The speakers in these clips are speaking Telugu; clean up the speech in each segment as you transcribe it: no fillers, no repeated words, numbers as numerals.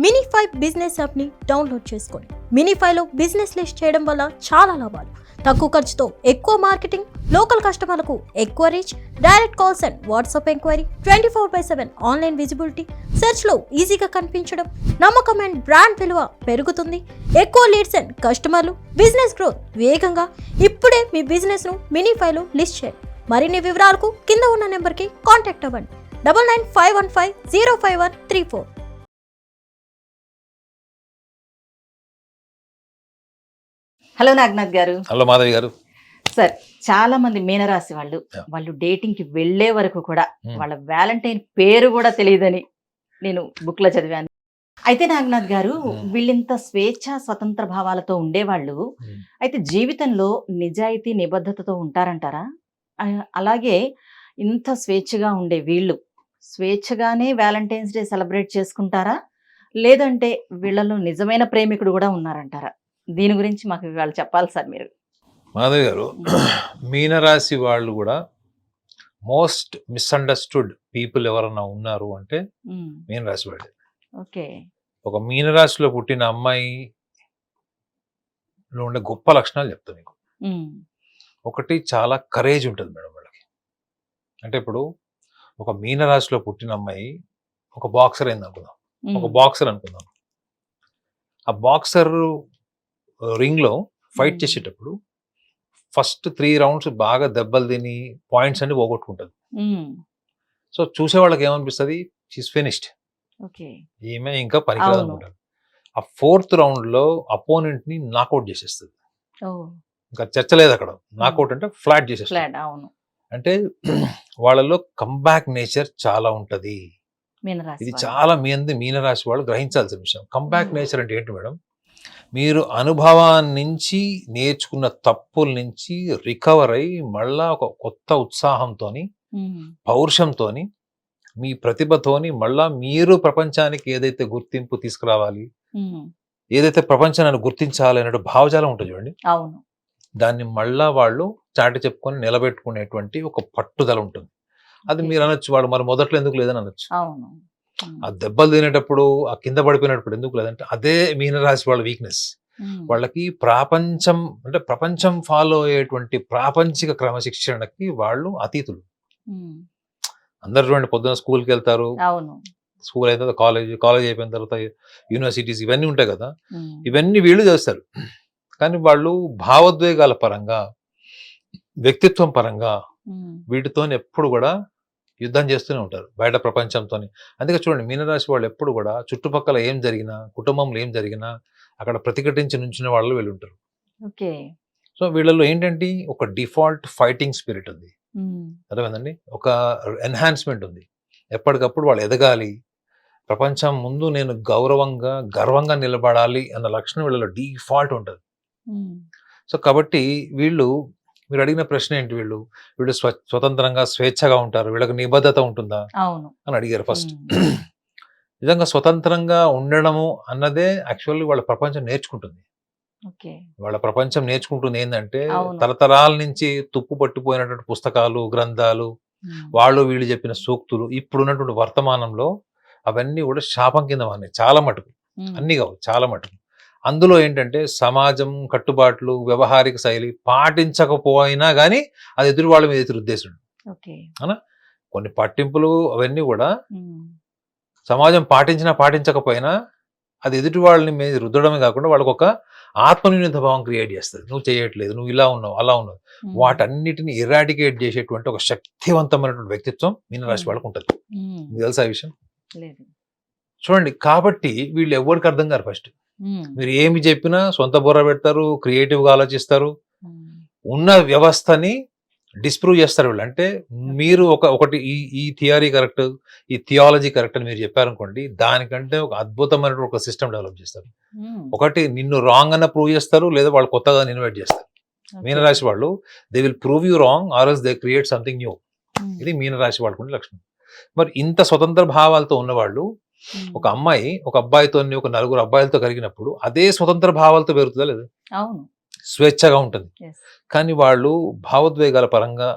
మినిఫై బిజినెస్ యాప్ని డౌన్లోడ్ చేసుకోండి. మినిఫైలో బిజినెస్ లిస్ట్ చేయడం వల్ల చాలా లాభాలు. తక్కువ ఖర్చుతో ఎక్కువ మార్కెటింగ్, లోకల్ కస్టమర్లకు ఎక్కువ reach, direct calls and WhatsApp enquiry, 24/7 online visibility, సెర్చ్లో ఈజీగా కనిపించడం, నమ్మకం అండ్ బ్రాండ్ విలువ పెరుగుతుంది. ఎక్కువ లీడ్స్ అండ్ కస్టమర్లు, బిజినెస్ గ్రోత్ వేగంగా. ఇప్పుడే మీ బిజినెస్ను మినిఫైలో లిస్ట్ చేయండి. మరిన్ని వివరాలకు కింద ఉన్న నెంబర్కి కాంటాక్ట్ అవ్వండి. 9951505134. హలో నాగనాథ్ గారు. హలో మాధవి గారు. సార్, చాలా మంది మీనరాశి వాళ్ళు డేటింగ్ కి వెళ్లే వరకు కూడా వాళ్ళ వ్యాలంటైన్ పేరు కూడా తెలియదని నేను బుక్ లో చదివాను. అయితే నాగనాథ్ గారు, వీళ్ళింత స్వేచ్ఛ స్వతంత్ర భావాలతో ఉండేవాళ్ళు అయితే జీవితంలో నిజాయితీ నిబద్ధతతో ఉంటారంటారా? అలాగే ఇంత స్వేచ్ఛగా ఉండే వీళ్ళు స్వేచ్ఛగానే వ్యాలంటైన్స్ డే సెలబ్రేట్ చేసుకుంటారా, లేదంటే వీళ్ళలో నిజమైన ప్రేమికుడు కూడా ఉన్నారంటారా? దీని గురించి మాకు ఇవాళ చెప్పాలి సార్ మీరు. మాధవి గారు, మీనరాశి వాళ్ళు కూడా మోస్ట్ మిస్అండర్స్టూడ్ పీపుల్ ఎవరన్నా ఉన్నారు అంటే మీనరాశి వాళ్ళే. ఓకే. ఒక మీనరాశిలో పుట్టిన అమ్మాయిలో ఉండే గొప్ప లక్షణాలు చెప్తా మీకు. ఒకటి, చాలా కరేజ్ ఉంటుంది మేడం వాళ్ళకి. అంటే ఇప్పుడు ఒక మీనరాశిలో పుట్టిన అమ్మాయి ఒక బాక్సర్ అయింది అనుకుందాం. ఒక బాక్సర్ అనుకుందాం. ఆ బాక్సర్ రింగ్ లో ఫైట్ చేసేటప్పుడు ఫస్ట్ 3 రౌండ్స్ బాగా దెబ్బలు తిని పాయింట్స్ అన్ని పోగొట్టుకుంటుంది. సో చూసే వాళ్ళకి ఏమనిపిస్తుంది, షీస్ ఫినిష్డ్, ఈమె ఇంకా పనికిరాదు అనుకుంటారు. ఆ 4th రౌండ్ లో అపోనెంట్ ని నాకౌట్ చేసేస్తుంది. ఇంకా చర్చ లేదు అక్కడ. నాకౌట్ అంటే ఫ్లాట్ చేసేస్తుంది. అంటే వాళ్ళలో కంబ్యాక్ నేచర్ చాలా ఉంటది. ఇది చాలా మీనరాశి వాళ్ళు గ్రహించాల్సిన విషయం. కంబ్యాక్ నేచర్ అంటే ఏంటి మేడం? మీరు అనుభవాన్ని నుంచి నేర్చుకున్న తప్పుల నుంచి రికవర్ అయి మళ్ళా ఒక కొత్త ఉత్సాహంతోని, పౌరుషంతోని, మీ ప్రతిభతోని మళ్ళా మీరు ప్రపంచానికి ఏదైతే గుర్తింపు తీసుకురావాలి, ఏదైతే ప్రపంచాన్ని గుర్తించాలి అనే భావజాలం ఉంటుంది చూడండి, దాన్ని మళ్ళా వాళ్ళు చాటి చెప్పుకొని నిలబెట్టుకునేటువంటి ఒక పట్టుదల ఉంటుంది. అది మీరు అనొచ్చు, వాడు మరి మొదట్లో ఎందుకు లేదని అనొచ్చు. ఆ దెబ్బలు తినేటప్పుడు, ఆ కింద పడిపోయినప్పుడు ఎందుకు లేదంటే అదే మీనరాశి వాళ్ళ వీక్నెస్. వాళ్ళకి ప్రపంచం ఫాలో అయ్యేటువంటి ప్రాపంచిక క్రమశిక్షణకి వాళ్ళు అతీతులు. అందరు చూడండి, పొద్దున స్కూల్కి వెళ్తారు, స్కూల్ అయిన తర్వాత కాలేజ్ అయిపోయిన తర్వాత యూనివర్సిటీస్ ఇవన్నీ ఉంటాయి కదా, ఇవన్నీ వీళ్ళు చేస్తారు. కానీ వాళ్ళు భావోద్వేగాల పరంగా, వ్యక్తిత్వం పరంగా వీటితో ఎప్పుడు కూడా యుద్ధం చేస్తూనే ఉంటారు బయట ప్రపంచంతో. అందుకే చూడండి, మీనరాశి వాళ్ళు ఎప్పుడు కూడా చుట్టుపక్కల ఏం జరిగినా, కుటుంబంలో ఏం జరిగినా అక్కడ ప్రతిఘటించి నుంచిన వాళ్ళు వీళ్ళు ఉంటారు. సో వీళ్ళలో ఏంటంటే ఒక డిఫాల్ట్ ఫైటింగ్ స్పిరిట్ ఉంది, అర్థమైందండి. ఒక ఎన్హాన్స్మెంట్ ఉంది. ఎప్పటికప్పుడు వాళ్ళు ఎదగాలి, ప్రపంచం ముందు నేను గర్వంగా నిలబడాలి అన్న లక్షణం వీళ్ళలో డిఫాల్ట్ ఉంటుంది. సో కాబట్టి మీరు అడిగిన ప్రశ్న ఏంటి, వీళ్ళు స్వతంత్రంగా స్వేచ్ఛగా ఉంటారు, వీళ్ళకి నిబద్ధత ఉంటుందా అని అడిగారు ఫస్ట్. నిజంగా స్వతంత్రంగా ఉండడము అన్నదే యాక్చువల్లీ వాళ్ళ ప్రపంచం నేర్చుకుంటుంది. వాళ్ళ ప్రపంచం నేర్చుకుంటుంది ఏంటంటే, తరతరాల నుంచి తుప్పు పట్టిపోయినటువంటి పుస్తకాలు, గ్రంథాలు, వీళ్ళు చెప్పిన సూక్తులు ఇప్పుడున్నటువంటి వర్తమానంలో అవన్నీ కూడా శాపం కింద ఉన్నాయి చాలా మటుకు. అన్ని కావు, చాలా మటుకు. అందులో ఏంటంటే సమాజం కట్టుబాట్లు, వ్యవహారిక శైలి పాటించకపోయినా కానీ అది ఎదురు వాళ్ళ మీద ఉద్దేశం అనా. కొన్ని పట్టింపులు అవన్నీ కూడా సమాజం పాటించకపోయినా అది ఎదుటి వాళ్ళని మీద రుద్దడమే కాకుండా వాళ్ళకు ఒక ఆత్మన్యూనత భావం క్రియేట్ చేస్తుంది. నువ్వు చేయట్లేదు, నువ్వు ఇలా ఉన్నావు, అలా ఉన్నావు. వాటన్నిటిని ఇరాడికేట్ చేసేటువంటి ఒక శక్తివంతమైనటువంటి వ్యక్తిత్వం మీనరాశి వాళ్ళకు ఉంటుంది. మీకు తెలుసా ఈ విషయం? చూడండి, కాబట్టి వీళ్ళు ఎవరికి అర్థం కారు. ఫస్ట్ మీరు ఏమి చెప్పినా సొంత బుర్ర పెడతారు, క్రియేటివ్గా ఆలోచిస్తారు, ఉన్న వ్యవస్థని డిస్ప్రూవ్ చేస్తారు వీళ్ళు. అంటే మీరు ఒకటి ఈ థియరీ కరెక్ట్, ఈ థియాలజీ కరెక్ట్ అని మీరు చెప్పారనుకోండి, దానికంటే ఒక అద్భుతమైన ఒక సిస్టమ్ డెవలప్ చేస్తారు. ఒకటి నిన్ను రాంగ్ అన్న ప్రూవ్ చేస్తారు, లేదా వాళ్ళు కొత్తగా ఇన్వైట్ చేస్తారు. మీనరాశి వాళ్ళు they will prove you wrong or else they create something new. ఇది మీనరాశి వాళ్ళకుండే లక్షణం. మరి ఇంత స్వతంత్ర భావాలతో ఉన్నవాళ్ళు ఒక అమ్మాయి ఒక అబ్బాయితో, ఒక 4 అబ్బాయిలతో కలిగినప్పుడు అదే స్వతంత్ర భావాలతో పెరుగుతుందా లేదా? స్వేచ్ఛగా ఉంటుంది. కానీ వాళ్ళు భావోద్వేగాల పరంగా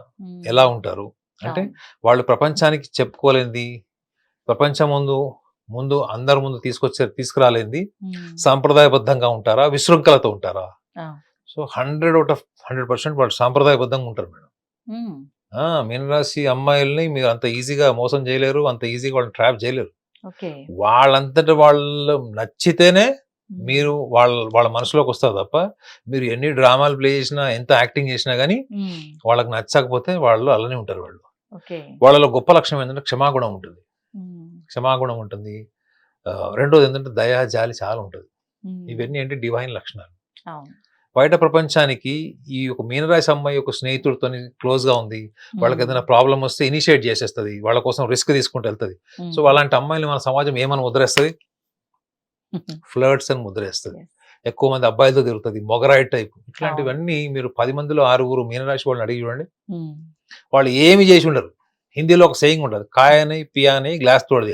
ఎలా ఉంటారు అంటే, వాళ్ళు ప్రపంచానికి చెప్పుకోలేనిది, ప్రపంచం ముందు ముందు అందరి ముందు తీసుకురాలేంది సాంప్రదాయబద్ధంగా ఉంటారా, విశృంఖలతో ఉంటారా? సో 100% వాళ్ళు సాంప్రదాయబద్ధంగా ఉంటారు మేడం. మీనరాశి అమ్మాయిల్ని మీరు అంత ఈజీగా మోసం చేయలేరు, అంత ఈజీగా వాళ్ళని ట్రాప్ చేయలేరు. వాళ్ళంతటి వాళ్ళు నచ్చితేనే మీరు వాళ్ళ మనసులోకి వస్తారు తప్ప మీరు ఎన్ని డ్రామాలు ప్లే చేసినా, ఎంత యాక్టింగ్ చేసినా కానీ వాళ్ళకి నచ్చకపోతే వాళ్ళు అలానే ఉంటారు. వాళ్ళలో గొప్ప లక్షణం ఏంటంటే క్షమాగుణం ఉంటుంది. క్షమాగుణం ఉంటుంది. రెండోది ఏంటంటే దయా, జాలి చాలా ఉంటుంది. ఇవన్నీ ఏంటి డివైన్ లక్షణాలు. బయట ప్రపంచానికి ఈ ఒక మీనరాశి అమ్మాయి ఒక స్నేహితుడితో క్లోజ్ గా ఉంది, వాళ్ళకి ఏదైనా ప్రాబ్లం వస్తే ఇనిషియేట్ చేసేస్తుంది, వాళ్ళ కోసం రిస్క్ తీసుకుంటూ వెళ్తుంది. సో అలాంటి అమ్మాయిని మన సమాజం ఏమని ముద్రేస్తుంది? ఫ్లర్ట్స్ అని ముద్రేస్తుంది. ఎక్కువ మంది అబ్బాయిలతో తిరుగుతుంది, మొగరాయి టైప్. ఇట్లాంటివన్నీ మీరు 10 మందిలో 6 మీనరాశి వాళ్ళని అడిగి చూడండి, వాళ్ళు ఏమి చేసి ఉండరు. హిందీలో ఒక సెయింగ్ ఉండదు, కాయని పియాని గ్లాస్ తోడది,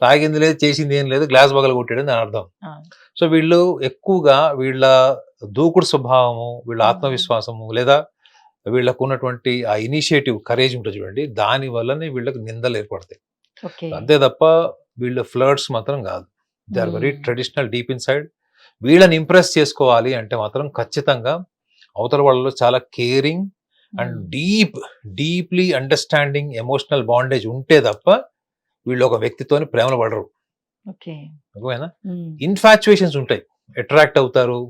తాగింది లేదు, చేసింది ఏం లేదు, గ్లాస్ బగలు కొట్టాడు అని అర్థం. సో వీళ్ళు ఎక్కువగా వీళ్ళ దూకుడు స్వభావము, వీళ్ళ ఆత్మవిశ్వాసము, లేదా వీళ్ళకు ఉన్నటువంటి ఆ ఇనిషియేటివ్ కరేజ్ ఉంటుంది చూడండి, దాని వల్లనే వీళ్ళకి నిందలు ఏర్పడతాయి. అంతే తప్ప వీళ్ళ ఫ్లర్ట్స్ మాత్రం కాదు. They are very traditional deep inside. వీళ్ళని ఇంప్రెస్ చేసుకోవాలి అంటే మాత్రం ఖచ్చితంగా అవతల వాళ్ళలో చాలా caring and deeply understanding emotional bondage ఉంటే తప్ప వీళ్ళు ఒక వ్యక్తితోని ప్రేమలో పడరు. ఓకేనా? ఇన్ఫాచ్యుయేషన్స్ ఉంటాయి, అట్రాక్ట్ అవుతారు.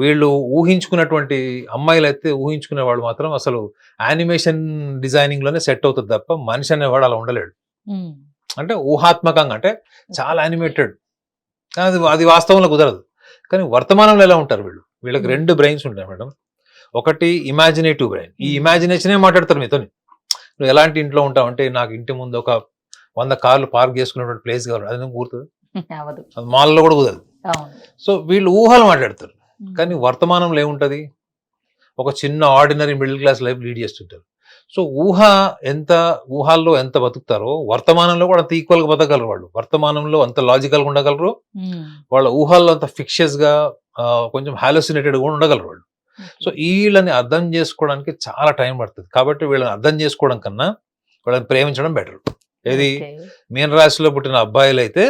వీళ్ళు ఊహించుకున్నటువంటి అమ్మాయిలు అయితే ఊహించుకునే వాళ్ళు మాత్రం అసలు యానిమేషన్ డిజైనింగ్ లోనే సెట్ అవుతుంది తప్ప మనిషి అనేవాడు అలా ఉండలేడు. అంటే ఊహాత్మకంగా, అంటే చాలా యానిమేటెడ్, అది వాస్తవంలో కుదరదు. కానీ వర్తమానంలో ఎలా ఉంటారు వీళ్ళకి 2 బ్రెయిన్స్ ఉంటాయి మేడం. ఒకటి ఇమాజినేటివ్ బ్రెయిన్, ఈ ఇమాజినేషనే మాట్లాడతారు మీతో. నువ్వు ఎలాంటి ఇంట్లో ఉంటావు అంటే, నాకు ఇంటి ముందు ఒక 100 కార్లు పార్క్ చేసుకున్నటువంటి ప్లేస్ కావాలి, అది నువ్వు కూర్తుంది, అది మాల్లో కూడా కుదరదు. సో వీళ్ళు ఊహలు మాట్లాడతారు, కానీ వర్తమానంలో ఏముంటది? ఒక చిన్న ordinary middle class life lead చేస్తుంటారు. సో ఊహాల్లో ఎంత బతుకుతారో వర్తమానంలో కూడా అంత ఈక్వల్ గా బతకగలరు వాళ్ళు. వర్తమానంలో అంత లాజికల్ గా ఉండగలరు, వాళ్ళ ఊహాల్లో అంత ఫిక్షియస్ గా కొంచెం హాలోసినేటెడ్ గా ఉండగలరు వాళ్ళు. సో వీళ్ళని అర్థం చేసుకోవడానికి చాలా టైం పడుతుంది. కాబట్టి వీళ్ళని అర్థం చేసుకోవడం కన్నా వాళ్ళని ప్రేమించడం బెటర్. ఏది? మీనరాశిలో పుట్టిన అబ్బాయిలు అయితే,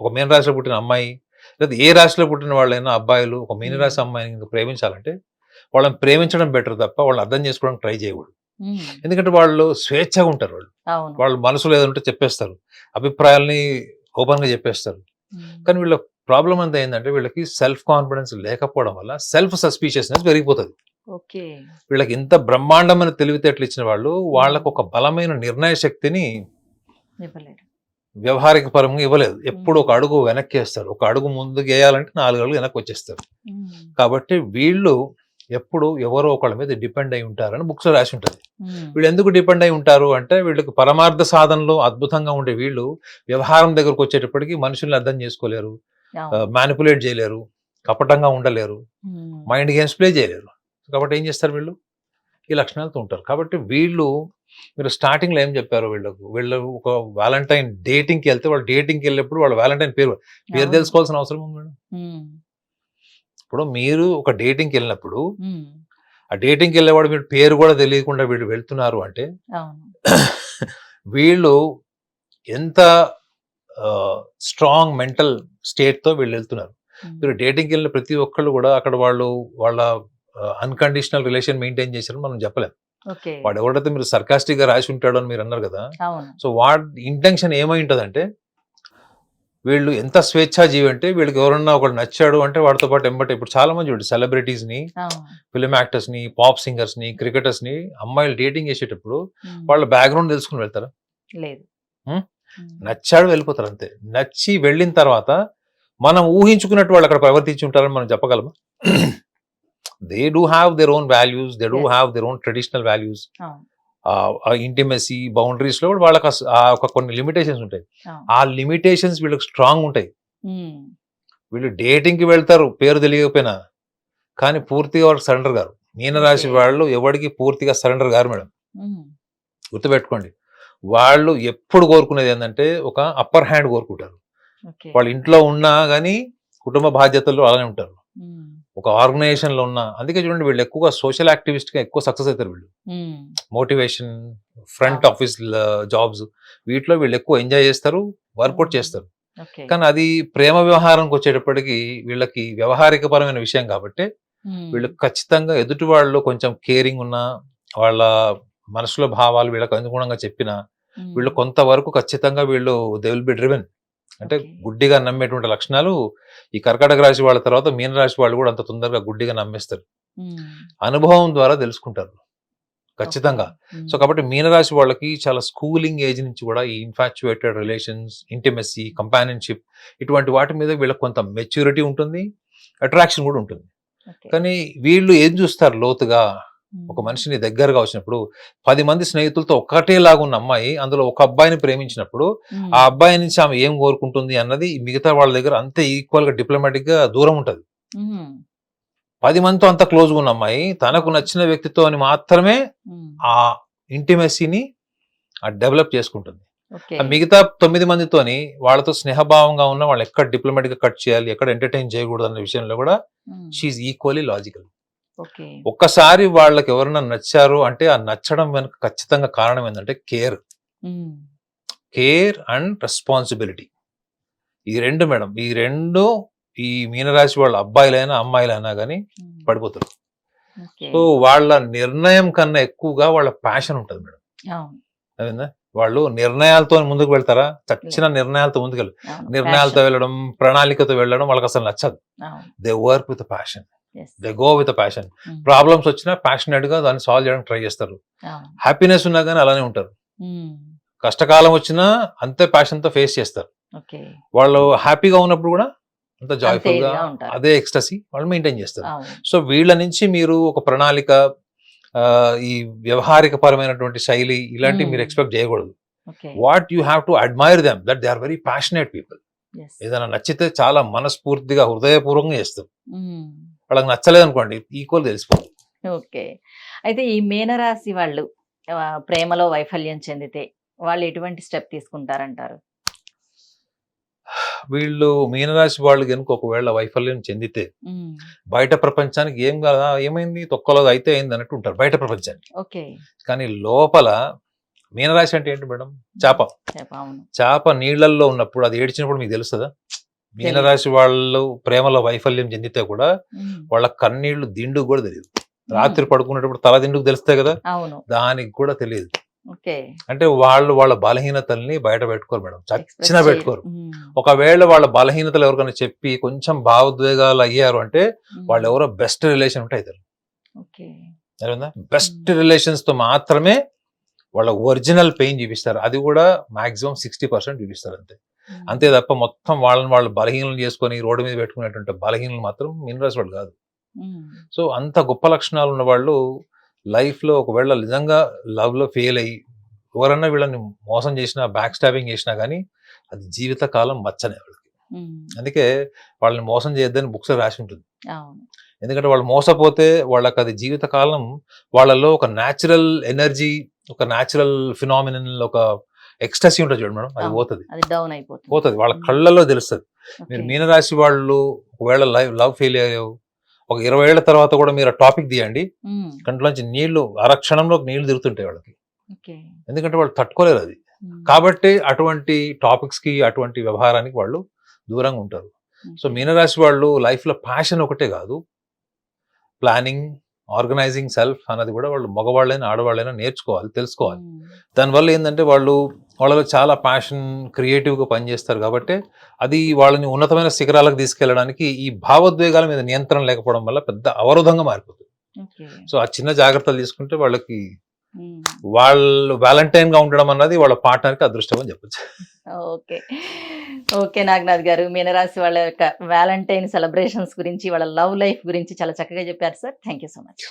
ఒక మీనరాశిలో పుట్టిన అమ్మాయి, లేదా ఏ రాశిలో పుట్టిన వాళ్ళైనా అబ్బాయిలు ఒక మీనరాశి అమ్మాయిని ప్రేమించాలంటే వాళ్ళని ప్రేమించడం బెటర్ తప్ప వాళ్ళని అర్థం చేసుకోవడానికి ట్రై చేయకూడదు. ఎందుకంటే వాళ్ళు స్వేచ్ఛగా ఉంటారు. వాళ్ళు మనసులో ఏదంటే చెప్పేస్తారు, అభిప్రాయాల్ని ఓపెన్ గా చెప్పేస్తారు. కానీ వీళ్ళ ప్రాబ్లం అంతా ఏంటంటే వీళ్ళకి సెల్ఫ్ కాన్ఫిడెన్స్ లేకపోవడం వల్ల సెల్ఫ్ సస్పీషియస్నెస్ పెరిగిపోతుంది. వీళ్ళకి ఇంత బ్రహ్మాండమైన తెలివితేటలు ఇచ్చిన వాళ్ళు వాళ్ళకు ఒక బలమైన నిర్ణయ శక్తిని వ్యవహారిక పరంగా ఇవ్వలేదు. ఎప్పుడు ఒక అడుగు వెనక్కి వేస్తారు, ఒక అడుగు ముందుకు వేయాలంటే 4 అడుగులు వెనక్కి వచ్చేస్తారు. కాబట్టి వీళ్ళు ఎప్పుడు ఎవరో ఒకళ్ళ మీద డిపెండ్ అయి ఉంటారని బుక్స్ లో రాసి ఉంటుంది. వీళ్ళు ఎందుకు డిపెండ్ అయి ఉంటారు అంటే, వీళ్ళకి పరమార్థ సాధనలో అద్భుతంగా ఉండే వీళ్ళు వ్యవహారం దగ్గరకు వచ్చేటప్పటికి మనుషుల్ని అర్థం చేసుకోలేరు, మ్యానిపులేట్ చేయలేరు, కపటంగా ఉండలేరు, మైండ్ గేమ్స్ ప్లే చేయలేరు. కాబట్టి ఏం చేస్తారు? వీళ్ళు ఈ లక్షణాలతో ఉంటారు. కాబట్టి వీళ్ళు, మీరు స్టార్టింగ్ లో ఏం చెప్పారు, వీళ్ళు ఒక వ్యాలంటైన్ డేటింగ్కి వెళ్తే, వాళ్ళు డేటింగ్కి వెళ్ళినప్పుడు వాళ్ళ వ్యాలంటైన్ పేరు తెలుసుకోవాల్సిన అవసరం ఉంది మేడం. ఇప్పుడు మీరు ఒక డేటింగ్కి వెళ్ళినప్పుడు ఆ డేటింగ్కి వెళ్ళేవాడు మీరు పేరు కూడా తెలియకుండా వీళ్ళు వెళ్తున్నారు అంటే వీళ్ళు ఎంత స్ట్రాంగ్ మెంటల్ స్టేట్ తో వీళ్ళు వెళ్తున్నారు. మీరు డేటింగ్కి వెళ్ళిన ప్రతి ఒక్కళ్ళు కూడా అక్కడ వాళ్ళ అన్కండిషనల్ రిలేషన్ మెయింటైన్ చేశారని మనం చెప్పలేం. వాడు ఎవరైతే మీరు సర్కాస్టిక్ గా రాసి ఉంటాడో అని మీరు అన్నారు కదా, సో వాడి ఇంటెన్షన్ ఏమై ఉంటదంటే, వీళ్ళు ఎంత స్వేచ్ఛాజీవి అంటే వీళ్ళకి ఎవరన్నా ఒకటి నచ్చాడు అంటే వాడితో పాటు ఎంబటే, ఇప్పుడు చాలా మంది చూడండి సెలబ్రిటీస్ ని, ఫిల్మ్ యాక్టర్స్ ని, పాప్ సింగర్స్ ని, క్రికెటర్స్ ని అమ్మాయిలు డేటింగ్ చేసేటప్పుడు వాళ్ళ బ్యాక్గ్రౌండ్ తెలుసుకుని వెళ్తారా? లేదు. నచ్చాడు వెళ్ళిపోతారు అంతే. నచ్చి వెళ్ళిన తర్వాత మనం ఊహించుకున్నట్టు వాళ్ళు అక్కడ ప్రవర్తించి ఉంటారని మనం చెప్పగలమా? They do have their own values, they do have their own traditional values. Intimacy boundaries లో వాళ్ళకి కొన్ని లిమిటేషన్స్ ఉంటాయి. ఆ లిమిటేషన్స్ వీళ్ళకి స్ట్రాంగ్ ఉంటాయి. వీళ్ళు డేటింగ్ కి వెళ్తారు పేరు తెలియకపోయినా, కానీ పూర్తిగా వాళ్ళకి సరెండర్ గారు. మీనరాశి వాళ్ళు ఎవరికి పూర్తిగా సరెండర్ గారు మేడం, గుర్తుపెట్టుకోండి. వాళ్ళు ఎప్పుడు కోరుకునేది ఏంటంటే ఒక అప్పర్ హ్యాండ్ కోరుకుంటారు. వాళ్ళు ఇంట్లో ఉన్నా కానీ కుటుంబ బాధ్యతల్లో అలానే ఉంటారు, ఒక ఆర్గనైజేషన్ లో ఉన్నా. అందుకే చూడండి వీళ్ళు ఎక్కువగా సోషల్ యాక్టివిస్ట్ గా ఎక్కువ సక్సెస్ అవుతారు. వీళ్ళు మోటివేషన్, ఫ్రంట్ ఆఫీస్ జాబ్స్, వీటిలో వీళ్ళు ఎక్కువ ఎంజాయ్ చేస్తారు, వర్కౌట్ చేస్తారు. ఓకే. కానీ అది ప్రేమ వ్యవహారంకి వచ్చేటప్పటికి వీళ్ళకి వ్యవహారికపరమైన విషయం కాబట్టి వీళ్ళు ఖచ్చితంగా ఎదుటి వాళ్ళు కొంచెం కేరింగ్ ఉన్నా, వాళ్ళ మనసులో భావాలు వీళ్ళకి అనుగుణంగా చెప్పినా వీళ్ళు కొంతవరకు ఖచ్చితంగా వీళ్ళు దే విల్ బి డ్రివెన్. అంటే Okay. గుడ్డిగా నమ్మేటువంటి లక్షణాలు ఈ కర్కాటక రాశి వాళ్ళ తర్వాత మీన రాశి వాళ్ళు కూడా అంత తొందరగా గుడ్డిగా నమ్మేస్తారు. అనుభవం ద్వారా తెలుసుకుంటారు ఖచ్చితంగా. సో కాబట్టి మీనరాశి వాళ్ళకి చాలా స్కూలింగ్ ఏజ్ నుంచి కూడా ఈ ఇన్ఫాచ్యుయేటెడ్ రిలేషన్స్, ఇంటిమెసీ, కంపానియన్షిప్ ఇటువంటి వాటి మీద వీళ్ళకి కొంత మెచ్యూరిటీ ఉంటుంది, అట్రాక్షన్ కూడా ఉంటుంది. కానీ వీళ్ళు ఏం చూస్తారు లోతుగా, ఒక మనిషిని దగ్గరగా వచ్చినప్పుడు 10 మంది స్నేహితులతో ఒక్కటేలాగా ఉన్న అమ్మాయి అందులో ఒక అబ్బాయిని ప్రేమించినప్పుడు ఆ అబ్బాయి నుంచి ఆమె ఏం కోరుకుంటుంది అన్నది మిగతా వాళ్ళ దగ్గర అంతే ఈక్వల్ గా డిప్లొమాటిక్ గా దూరం ఉంటది. 10 మందితో అంత క్లోజ్ గా ఉన్న అమ్మాయి తనకు నచ్చిన వ్యక్తితో అని మాత్రమే ఆ ఇంటిమెసీని డెవలప్ చేసుకుంటుంది. ఆ మిగతా 9 మందితోని వాళ్ళతో స్నేహభావంగా ఉన్న వాళ్ళు ఎక్కడ డిప్లొమాటిక్ గా కట్ చేయాలి, ఎక్కడ ఎంటర్టైన్ చేయకూడదు అన్న విషయంలో కూడా షీఈ్ ఈక్వల్లీ లాజికల్. ఒక్కసారి వాళ్ళకి ఎవరైనా నచ్చారు అంటే ఆ నచ్చడం వెనుక ఖచ్చితంగా కారణం ఏంటంటే కేర్ అండ్ రెస్పాన్సిబిలిటీ. ఈ రెండు మేడం, ఈ రెండు ఈ మీనరాశి వాళ్ళ అబ్బాయిలైనా అమ్మాయిలైనా కానీ పడిపోతారు. సో వాళ్ళ నిర్ణయం కన్నా ఎక్కువగా వాళ్ళ ప్యాషన్ ఉంటుంది మేడం. అదేనా, వాళ్ళు నిర్ణయాలతో ముందుకు వెళ్తారా, చచ్చిన నిర్ణయాలతో ముందుకు నిర్ణయాలతో వెళ్ళడం, ప్రణాళికతో వెళ్ళడం వాళ్ళకి అసలు నచ్చదు. They work with passion, they go with passion. Problems వచ్చినా ప్యాషనెట్ గా దాన్ని సాల్వ్ చేయడానికి ట్రై చేస్తారు. హ్యాపీనెస్ ఉన్నా కానీ అలానే ఉంటారు. కష్టకాలం వచ్చినా అంతే ప్యాషన్ తో ఫేస్ చేస్తారు. వాళ్ళు హ్యాపీగా ఉన్నప్పుడు కూడా అంత జాయ్ఫుల్ గా అదే ఎక్స్టసీ వాళ్ళు మెయింటైన్ చేస్తారు. సో వీళ్ళ నుంచి మీరు ఒక ప్రణాళిక, ఈ వ్యవహారిక పరమైనటువంటి శైలి ఇలాంటివి మీరు ఎక్స్పెక్ట్ చేయకూడదు. What you have to admire them that they are very passionate people. ఏదైనా నచ్చితే చాలా మనస్ఫూర్తిగా హృదయపూర్వకంగా చేస్తారు. వాళ్ళకి నచ్చలేదు అనుకోండి ఈక్వల్ తెలిసిపోతుంది. ఓకే. అయితే ఈ మీనరాశి వాళ్ళు ప్రేమలో వైఫల్యం చెందితే వాళ్ళు ఎటువంటి స్టెప్ తీసుకుంటారంటారు? వీళ్ళు మీనరాశి వాళ్ళు కనుక ఒకవేళ వైఫల్యం చెందితే బయట ప్రపంచానికి ఏం కాదా, ఏమైంది తొక్కలో అయితే అయింది అన్నట్టు ఉంటారు బయట ప్రపంచానికి. కానీ లోపల మీనరాశి అంటే ఏంటి మేడం? చేప. చేప నీళ్లలో ఉన్నప్పుడు అది ఏడ్చినప్పుడు మీకు తెలుస్తుందా? మీనరాశి వాళ్ళు ప్రేమలో వైఫల్యం చెందితే కూడా వాళ్ళ కన్నీళ్లు దిండుకు కూడా తెలియదు. రాత్రి పడుకునేటప్పుడు తల దిండుకు తెలుస్తాయి కదా, దానికి కూడా తెలియదు. అంటే వాళ్ళు వాళ్ళ బలహీనతల్ని బయట పెట్టుకోరు మేడం, చచ్చిన పెట్టుకోరు. ఒకవేళ వాళ్ళ బలహీనతలు ఎవరికైనా చెప్పి కొంచెం భావోద్వేగాలు అయ్యారు అంటే వాళ్ళు ఎవరో బెస్ట్ రిలేషన్ ఉంటే అవుతారు. బెస్ట్ రిలేషన్స్ తో మాత్రమే వాళ్ళ ఒరిజినల్ పెయిన్ చూపిస్తారు. అది కూడా మాక్సిమం 60% చూపిస్తారు అంతే. అంతే తప్ప మొత్తం వాళ్ళని వాళ్ళు బలహీనలు చేసుకొని రోడ్డు మీద పెట్టుకునేటువంటి బలహీనలు మాత్రం మీనరాశి వాళ్ళు కాదు. సో అంత గొప్ప లక్షణాలు ఉన్న వాళ్ళు లైఫ్ లో ఒకవేళ నిజంగా లవ్ లో ఫెయిల్ అయ్యి ఎవరన్నా వీళ్ళని మోసం చేసినా, బ్యాక్ స్టాబింగ్ చేసినా కానీ అది జీవితకాలం మచ్చనే వాళ్ళకి. అందుకే వాళ్ళని మోసం చేయొద్దని బుక్స్ రాసి ఉంటుంది. ఎందుకంటే వాళ్ళు మోసపోతే వాళ్ళకి అది జీవితకాలం వాళ్ళలో ఒక న్యాచురల్ ఎనర్జీ, ఒక న్యాచురల్ ఫినామినల్, ఒక ఎక్స్టసీ ఉంటుంది చూడండి మేడం, అది పోతుంది. వాళ్ళ కళ్ళల్లో తెలుస్తుంది. మీరు మీనరాశి వాళ్ళు ఒకవేళ లవ్ ఫెయిల్ అయ్యావు, ఒక 20 ఏళ్ల తర్వాత కూడా మీరు టాపిక్ తీయండి, కంట్లోంచి నీళ్లు అరక్షణంలో నీళ్లు తిరుగుతుంటాయి వాళ్ళకి. ఎందుకంటే వాళ్ళు తట్టుకోలేరు అది. కాబట్టి అటువంటి టాపిక్స్ కి, అటువంటి వ్యవహారానికి వాళ్ళు దూరంగా ఉంటారు. సో మీనరాశి వాళ్ళు లైఫ్ లో ప్యాషన్ ఒకటే కాదు, ప్లానింగ్, ఆర్గనైజింగ్ సెల్ఫ్ అన్నది కూడా వాళ్ళు మగవాళ్ళైనా ఆడవాళ్ళైనా నేర్చుకోవాలి, తెలుసుకోవాలి. దానివల్ల ఏంటంటే వాళ్ళలో చాలా ప్యాషన్, క్రియేటివ్గా పనిచేస్తారు. కాబట్టి అది వాళ్ళని ఉన్నతమైన శిఖరాలకు తీసుకెళ్ళడానికి ఈ భావోద్వేగాల మీద నియంత్రణ లేకపోవడం వల్ల పెద్ద అవరోధంగా మారిపోతుంది. సో ఆ చిన్న జాగ్రత్తలు తీసుకుంటే వాళ్ళకి వాళ్ళు వ్యాలంటైన్ గా ఉండడం అన్నది వాళ్ళ పార్ట్నర్కి అదృష్టం అని చెప్పచ్చు. ఓకే నాగనాథ్ గారు, మీనరాశి వాళ్ళ యొక్క వ్యాలంటైన్ సెలబ్రేషన్స్ గురించి, వాళ్ళ లవ్ లైఫ్ గురించి చాలా చక్కగా చెప్పారు sir. Thank you so much.